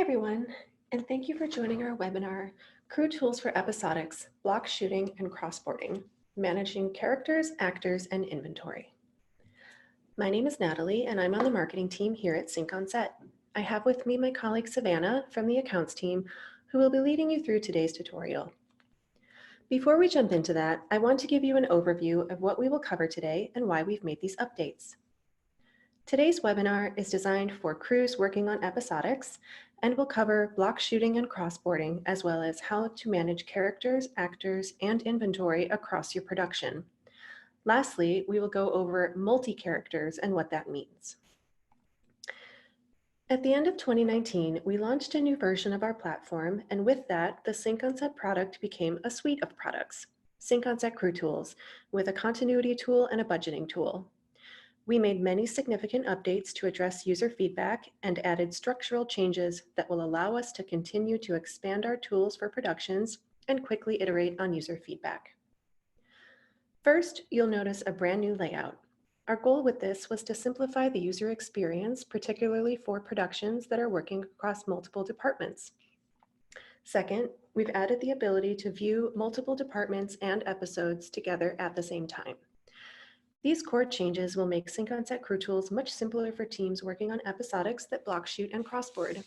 everyone, and thank you for joining our webinar, Crew Tools for Episodics, Block Shooting and Crossboarding, Managing Characters, Actors, and Inventory. My name is Natalie, and I'm on the marketing team here at Sync on Set. I have with me my colleague Savannah from the accounts team, who will be leading you through today's tutorial. Before we jump into that, I want to give you an overview of what we will cover today and why we've made these updates. Today's webinar is designed for crews working on episodics and will cover block shooting and crossboarding, as well as how to manage characters, actors, and inventory across your production. Lastly, we will go over multi-characters and what that means. At the end of 2019, we launched a new version of our platform, and with that, the Sync on Set product became a suite of products, Sync on Set Crew Tools, with a continuity tool and a budgeting tool. We made many significant updates to address user feedback and added structural changes that will allow us to continue to expand our tools for productions and quickly iterate on user feedback. First, you'll notice a brand new layout. Our goal with this was to simplify the user experience, particularly for productions that are working across multiple departments. Second, we've added the ability to view multiple departments and episodes together at the same time. These core changes will make Sync on Set Crew Tools much simpler for teams working on episodics that block shoot and crossboard.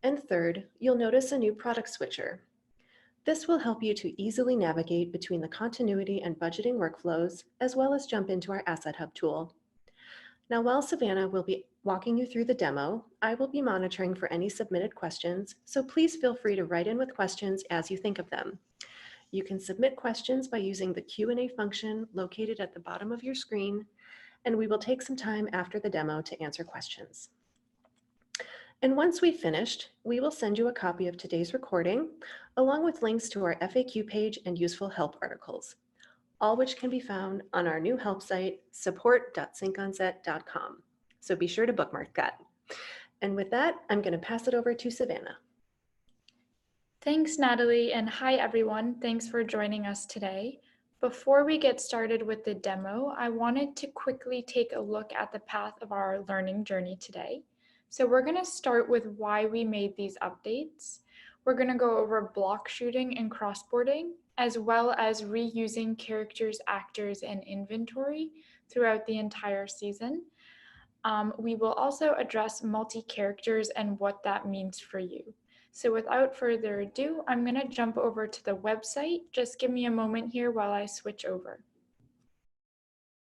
And third, you'll notice a new product switcher. This will help you to easily navigate between the continuity and budgeting workflows, as well as jump into our Asset Hub tool. Now, while Savannah will be walking you through the demo, I will be monitoring for any submitted questions, so please feel free to write in with questions as you think of them. You can submit questions by using the Q&A function located at the bottom of your screen, and we will take some time after the demo to answer questions. And once we've finished, we will send you a copy of today's recording, along with links to our FAQ page and useful help articles, all which can be found on our new help site, support.synconset.com. So be sure to bookmark that. And with that, I'm going to pass it over to Savannah. Thanks, Natalie, and hi, everyone. Thanks for joining us today. Before we get started with the demo, I wanted to quickly take a look at the path of our learning journey today. So we're going to start with why we made these updates. We're going to go over block shooting and crossboarding, as well as reusing characters, actors, and inventory throughout the entire season. We will also address multi-characters and what that means for you. So without further ado, I'm going to jump over to the website. Just give me a moment here while I switch over.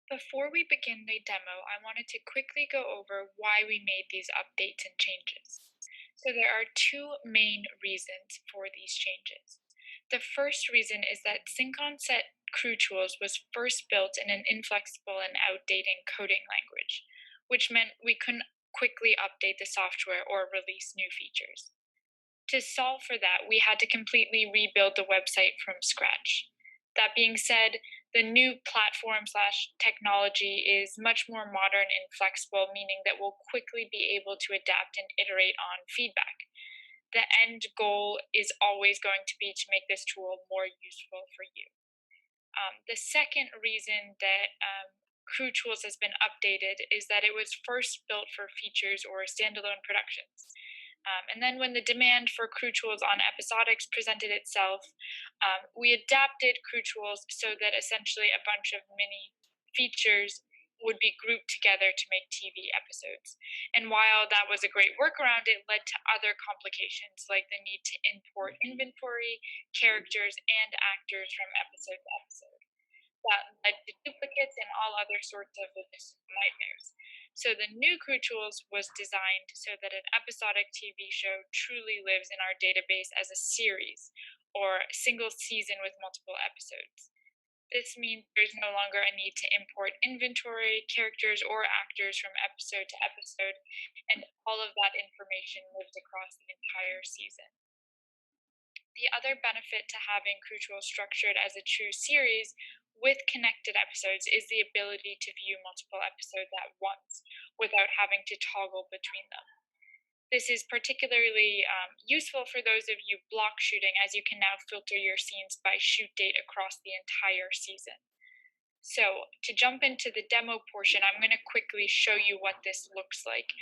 Before we begin the demo, I wanted to quickly go over why we made these updates and changes. So there are two main reasons for these changes. The first reason is that Sync on Set Crew Tools was first built in an inflexible and outdated coding language, which meant we couldn't quickly update the software or release new features. To solve for that, we had to completely rebuild the website from scratch. That being said, the new platform/technology is much more modern and flexible, meaning that we'll quickly be able to adapt and iterate on feedback. The end goal is always going to be to make this tool more useful for you. The second reason that Crew Tools has been updated is that it was first built for features or standalone productions. And then when the demand for Crew Tools on Episodics presented itself, we adapted Crew Tools so that essentially a bunch of mini features would be grouped together to make TV episodes. And while that was a great workaround, it led to other complications, like the need to import inventory, characters, and actors from episode to episode. That led to duplicates and all other sorts of logistical nightmares. So the new Crew Tools was designed so that an episodic TV show truly lives in our database as a series or a single season with multiple episodes. This means there's no longer a need to import inventory, characters, or actors from episode to episode, and all of that information lives across the entire season. The other benefit to having Crew Tools structured as a true series with connected episodes is the ability to view multiple episodes at once without having to toggle between them. This is particularly useful for those of you block shooting, as you can now filter your scenes by shoot date across the entire season. So to jump into the demo portion, I'm going to quickly show you what this looks like.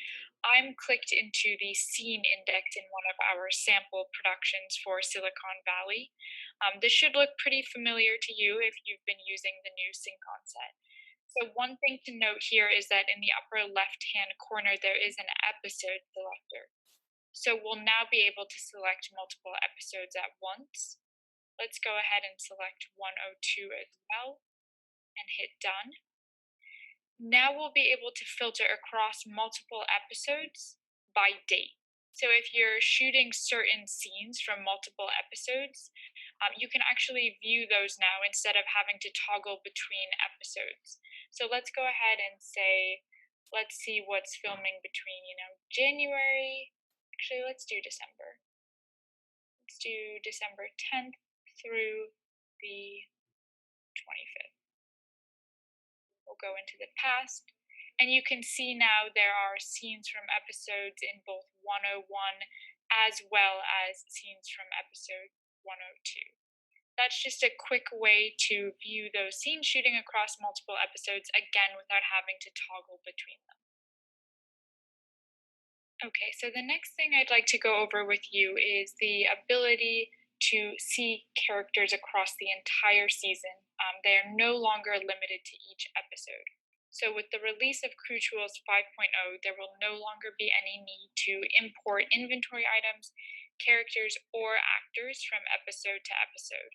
I'm clicked into the scene index in one of our sample productions for Silicon Valley. This should look pretty familiar to you if you've been using the new SyncOn set. So one thing to note here is that in the upper left-hand corner, there is an episode selector. So we'll now be able to select multiple episodes at once. Let's go ahead and select 102 as well and hit done. Now we'll be able to filter across multiple episodes by date. So if you're shooting certain scenes from multiple episodes, you can actually view those now instead of having to toggle between episodes. So let's go ahead and say, let's see what's filming between, January. Actually, let's do December. Let's do December 10th through the 25th. We'll go into the past. And you can see now there are scenes from episodes in both 101 as well as scenes from episode 102. That's just a quick way to view those scenes shooting across multiple episodes again without having to toggle between them. Okay, so the next thing I'd like to go over with you is the ability to see characters across the entire season. They are no longer limited to each episode. So, with the release of Crew Tools 5.0, there will no longer be any need to import inventory items, characters, or actors from episode to episode.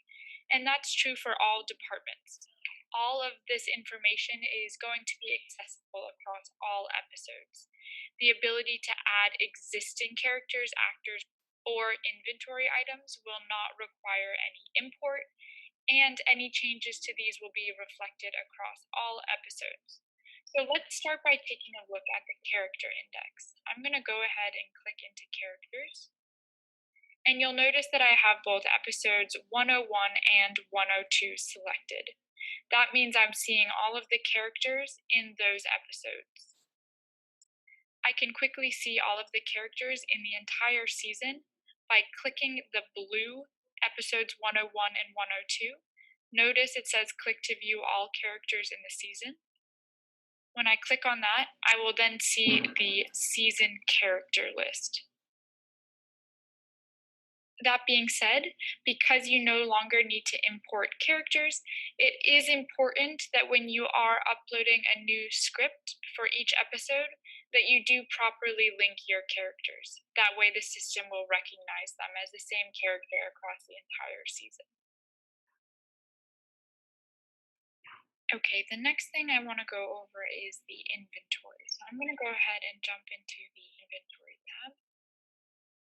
And that's true for all departments. All of this information is going to be accessible across all episodes. The ability to add existing characters, actors, or inventory items will not require any import, and any changes to these will be reflected across all episodes. So let's start by taking a look at the character index. I'm going to go ahead and click into characters. And you'll notice that I have both episodes 101 and 102 selected. That means I'm seeing all of the characters in those episodes. I can quickly see all of the characters in the entire season by clicking the blue episodes 101 and 102. Notice it says click to view all characters in the season. When I click on that, I will then see the season character list. That being said, because you no longer need to import characters, it is important that when you are uploading a new script for each episode, that you do properly link your characters. That way the system will recognize them as the same character across the entire season. Okay, the next thing I want to go over is the inventory. So I'm going to go ahead and jump into the inventory tab.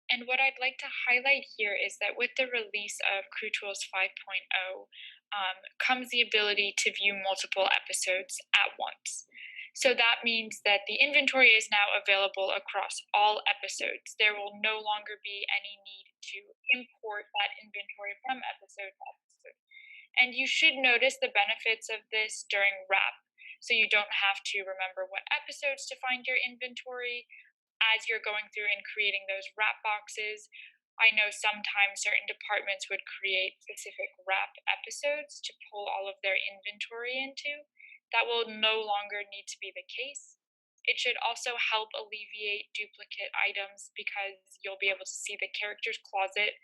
And what I'd like to highlight here is that with the release of Crew Tools 5.0 comes the ability to view multiple episodes at once. So that means that the inventory is now available across all episodes. There will no longer be any need to import that inventory from episode to episode. And you should notice the benefits of this during wrap. So you don't have to remember what episodes to find your inventory as you're going through and creating those wrap boxes. I know sometimes certain departments would create specific wrap episodes to pull all of their inventory into. That will no longer need to be the case. It should also help alleviate duplicate items because you'll be able to see the character's closet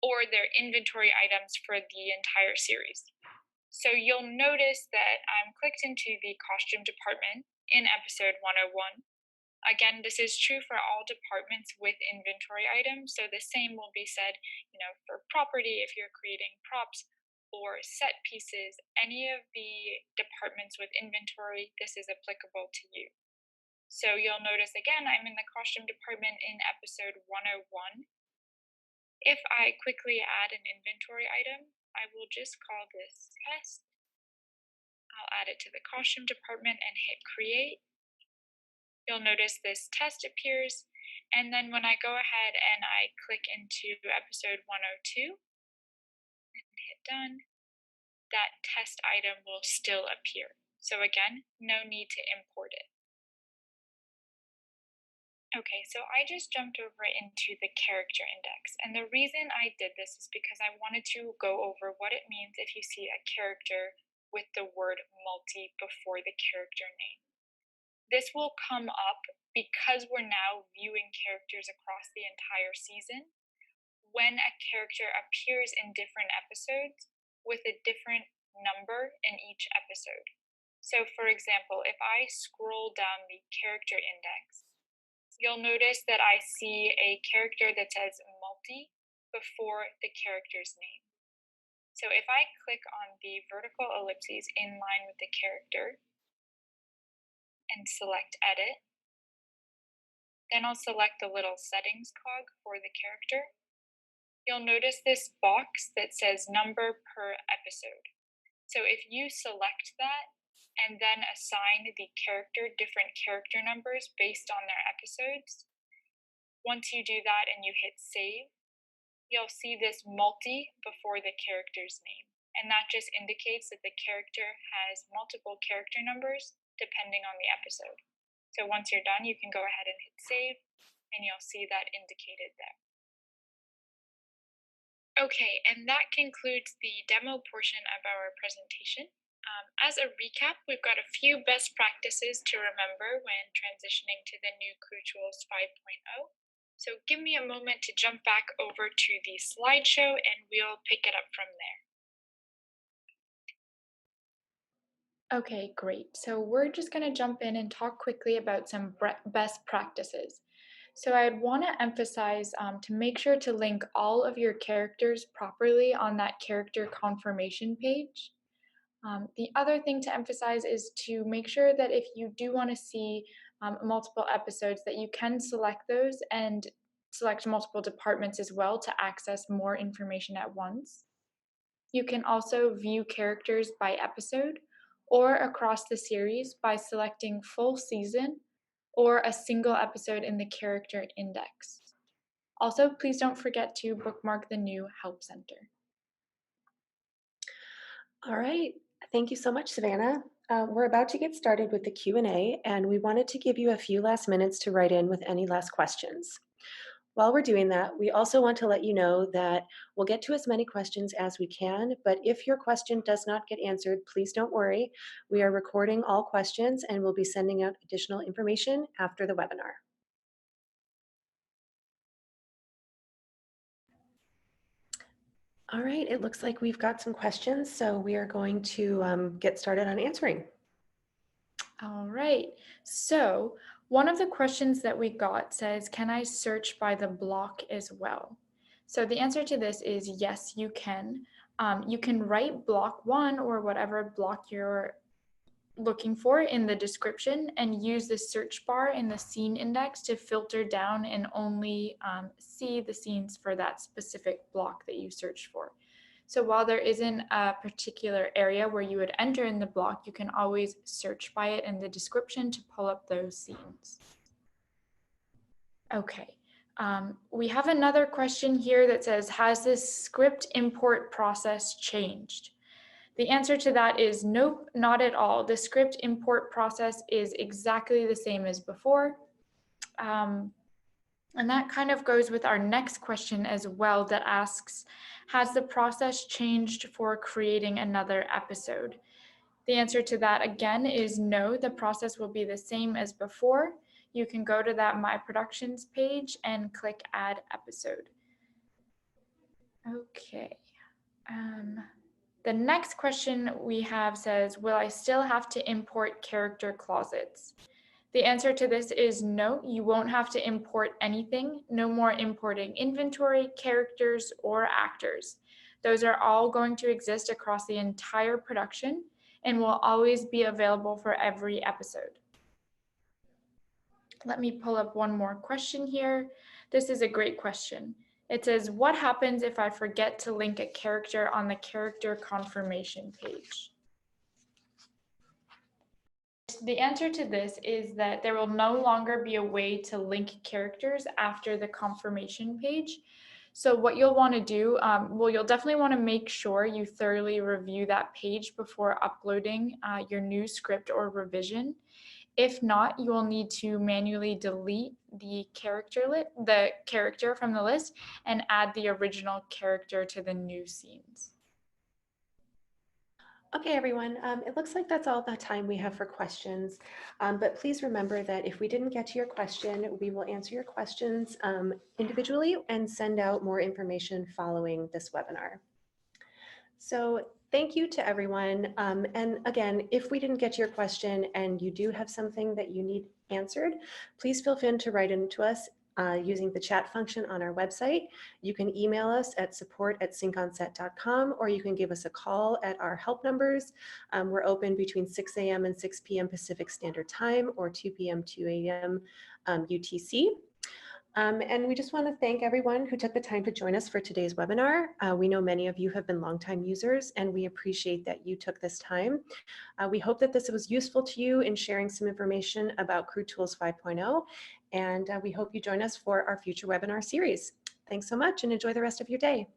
or their inventory items for the entire series. So you'll notice that I'm clicked into the costume department in episode 101. Again, this is true for all departments with inventory items. So the same will be said, for property if you're creating props or set pieces, any of the departments with inventory, this is applicable to you. So you'll notice again, I'm in the costume department in episode 101. If I quickly add an inventory item, I will just call this test. I'll add it to the costume department and hit create. You'll notice this test appears, and then when I go ahead and I click into episode 102 and hit done, that test item will still appear. So again, no need to import it. Okay, so I just jumped over into the character index, and the reason I did this is because I wanted to go over what it means if you see a character with the word multi before the character name. This will come up because we're now viewing characters across the entire season when a character appears in different episodes with a different number in each episode. So, for example, if I scroll down the character index, you'll notice that I see a character that says multi before the character's name. So if I click on the vertical ellipses in line with the character and select edit, then I'll select the little settings cog for the character. You'll notice this box that says number per episode. So if you select that and then assign the character different character numbers based on their episodes, once you do that and you hit save, you'll see this multi before the character's name. And that just indicates that the character has multiple character numbers depending on the episode. So once you're done, you can go ahead and hit save, and you'll see that indicated there. Okay, and that concludes the demo portion of our presentation. As a recap, we've got a few best practices to remember when transitioning to the new Crew Tools 5.0. So give me a moment to jump back over to the slideshow and we'll pick it up from there. Okay, great. So we're just going to jump in and talk quickly about some best practices. So I'd want to emphasize to make sure to link all of your characters properly on that character confirmation page. The other thing to emphasize is to make sure that if you do want to see multiple episodes, that you can select those and select multiple departments as well to access more information at once. You can also view characters by episode or across the series by selecting full season or a single episode in the character index. Also, please don't forget to bookmark the new Help Center. All right. Thank you so much, Savannah. We're about to get started with the Q&A, and we wanted to give you a few last minutes to write in with any last questions. While we're doing that, we also want to let you know that we'll get to as many questions as we can, but if your question does not get answered, please don't worry. We are recording all questions and we'll be sending out additional information after the webinar. All right, it looks like we've got some questions, so we are going to get started on answering. All right, so one of the questions that we got says, can I search by the block as well? So the answer to this is yes, you can. You can write block 1 or whatever block you're looking for in the description and use the search bar in the scene index to filter down and only see the scenes for that specific block that you search for. So while there isn't a particular area where you would enter in the block, you can always search by it in the description to pull up those scenes. Okay, we have another question here that says, has this script import process changed? The answer to that is nope, not at all. The script import process is exactly the same as before. And that kind of goes with our next question as well that asks, has the process changed for creating another episode? The answer to that again is no, the process will be the same as before. You can go to that My Productions page and click Add Episode. Okay. The next question we have says, will I still have to import character closets? The answer to this is no, you won't have to import anything. No more importing inventory, characters, or actors. Those are all going to exist across the entire production and will always be available for every episode. Let me pull up one more question here. This is a great question. It says, what happens if I forget to link a character on the character confirmation page? The answer to this is that there will no longer be a way to link characters after the confirmation page. So what you'll want to do, you'll definitely want to make sure you thoroughly review that page before uploading your new script or revision. If not, you will need to manually delete the character from the list and add the original character to the new scenes. Okay, everyone, it looks like that's all the time we have for questions. But please remember that if we didn't get to your question, we will answer your questions individually and send out more information following this webinar. So thank you to everyone. And again, if we didn't get to your question and you do have something that you need answered, please feel free to write into us using the chat function on our website. You can email us at support@synconset.com, or you can give us a call at our help numbers. We're open between 6 a.m. and 6 p.m. Pacific Standard Time, or 2 p.m. to 2 a.m. UTC. And we just want to thank everyone who took the time to join us for today's webinar. We know many of you have been longtime users, and we appreciate that you took this time. We hope that this was useful to you in sharing some information about Crew Tools 5.0, and we hope you join us for our future webinar series. Thanks so much and enjoy the rest of your day.